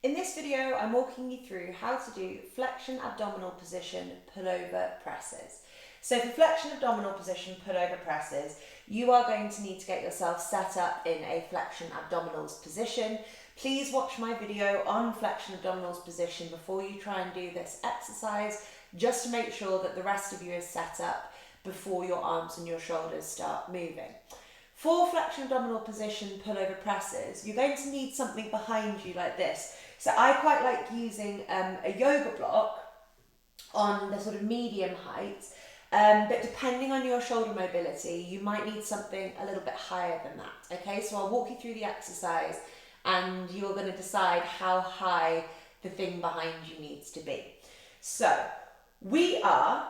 In this video, I'm walking you through how to do flexion abdominal position pullover presses. So for flexion abdominal position pullover presses, you are going to need to get yourself set up in a flexion abdominals position. Please watch my video on flexion abdominals position before you try and do this exercise, just to make sure that the rest of you is set up before your arms and your shoulders start moving. For flexion abdominal position pullover presses, you're going to need something behind you like this. So I quite like using a yoga block on the sort of medium height, but depending on your shoulder mobility, you might need something a little bit higher than that. Okay, so I'll walk you through the exercise and you're going to decide how high the thing behind you needs to be. So we are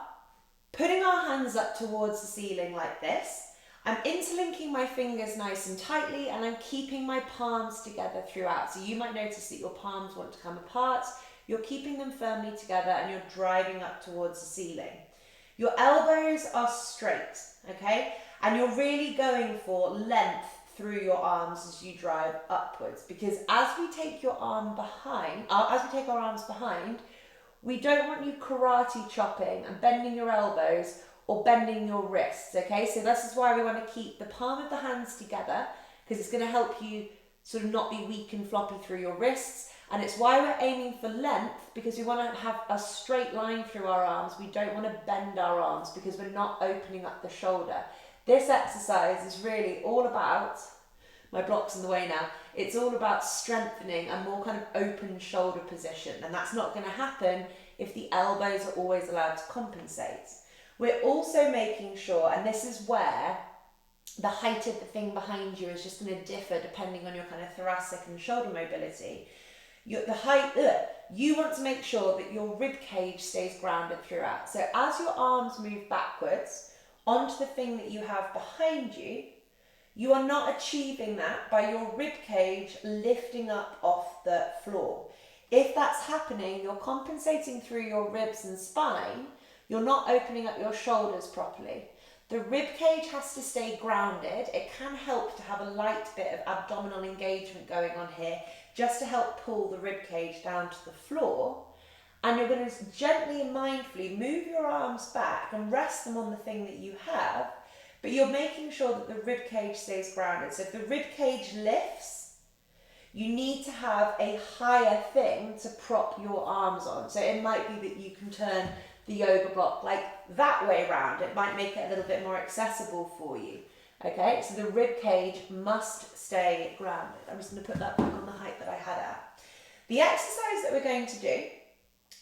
putting our hands up towards the ceiling like this. I'm interlinking my fingers nice and tightly, and I'm keeping my palms together throughout. So you might notice that your palms want to come apart. You're keeping them firmly together and you're driving up towards the ceiling. Your elbows are straight, okay? And you're really going for length through your arms as you drive upwards, because as we take our arms behind, we don't want you karate chopping and bending your elbows or bending your wrists, okay? So this is why we want to keep the palm of the hands together, because it's going to help you sort of not be weak and floppy through your wrists. And it's why we're aiming for length, because we want to have a straight line through our arms. We don't want to bend our arms because we're not opening up the shoulder. This exercise is really all about, my block's in the way now, it's all about strengthening a more kind of open shoulder position. And that's not going to happen if the elbows are always allowed to compensate. We're also making sure, and this is where the height of the thing behind you is just going to differ depending on your kind of thoracic and shoulder mobility. You want to make sure that your rib cage stays grounded throughout. So as your arms move backwards onto the thing that you have behind you, you are not achieving that by your rib cage lifting up off the floor. If that's happening, you're compensating through your ribs and spine. You're not opening up your shoulders properly. The rib cage has to stay grounded. It can help to have a light bit of abdominal engagement going on here, just to help pull the rib cage down to the floor. And you're going to gently and mindfully move your arms back and rest them on the thing that you have, but you're making sure that the rib cage stays grounded. So if the rib cage lifts, you need to have a higher thing to prop your arms on. So it might be that you can turn the yoga block like that way around. It might make it a little bit more accessible for you. Okay, so the rib cage must stay grounded. I'm just going to put that back on the height that I had at. The exercise that we're going to do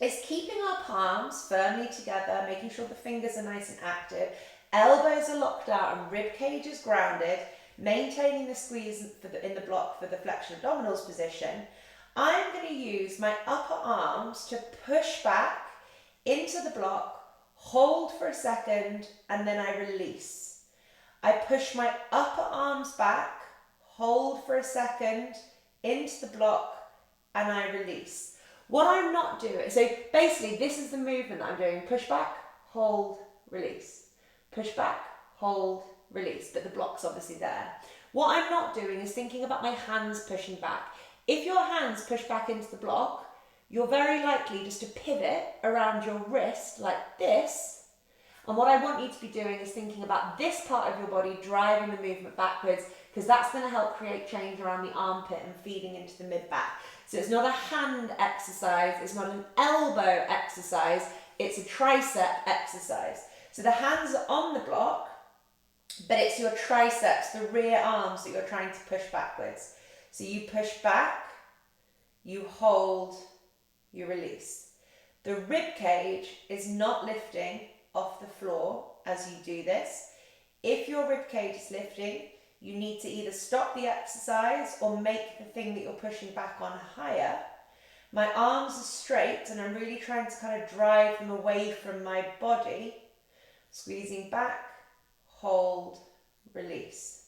is keeping our palms firmly together, making sure the fingers are nice and active, elbows are locked out and rib cage is grounded, maintaining the squeeze in the block for the flexion abdominals position. I'm going to use my upper arms to push back into the block, hold for a second, and then I release. I push my upper arms back, hold for a second, into the block, and I release. What I'm not doing, so basically this is the movement I'm doing: push back, hold, release. Push back, hold, release, but the block's obviously there. What I'm not doing is thinking about my hands pushing back. If your hands push back into the block, you're very likely just to pivot around your wrist like this. And what I want you to be doing is thinking about this part of your body driving the movement backwards, because that's going to help create change around the armpit and feeding into the mid-back. So it's not a hand exercise, it's not an elbow exercise, it's a tricep exercise. So the hands are on the block, but it's your triceps, the rear arms, that you're trying to push backwards. So you push back, you hold, you release. The rib cage is not lifting off the floor as you do this. If your rib cage is lifting, you need to either stop the exercise or make the thing that you're pushing back on higher. My arms are straight and I'm really trying to kind of drive them away from my body. Squeezing back, hold, release.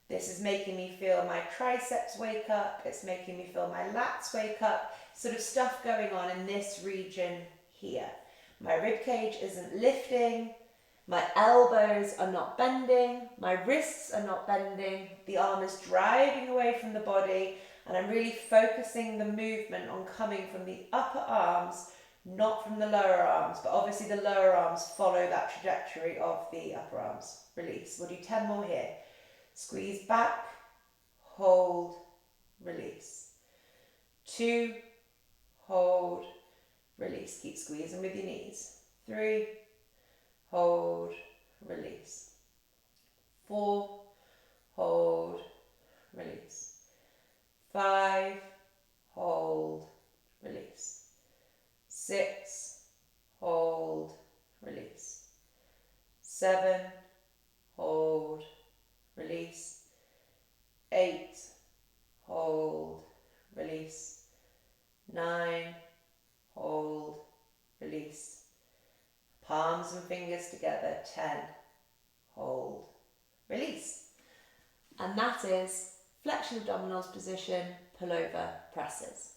This is making me feel my triceps wake up. It's making me feel my lats wake up. Sort of stuff going on in this region here. My rib cage isn't lifting. My elbows are not bending. My wrists are not bending. The arm is driving away from the body. And I'm really focusing the movement on coming from the upper arms, not from the lower arms, but obviously the lower arms follow that trajectory of the upper arms. Release. We'll do 10 more here. Squeeze back, hold, release. 2, hold, release. Keep squeezing with your knees. 3, hold, release. 4, hold, release. 5, hold, release. 6, hold, release. 7, hold, release. 8, hold, release. 9, hold, release. Palms and fingers together. 10, hold, release. And that is flexion abdominals position, pullover presses.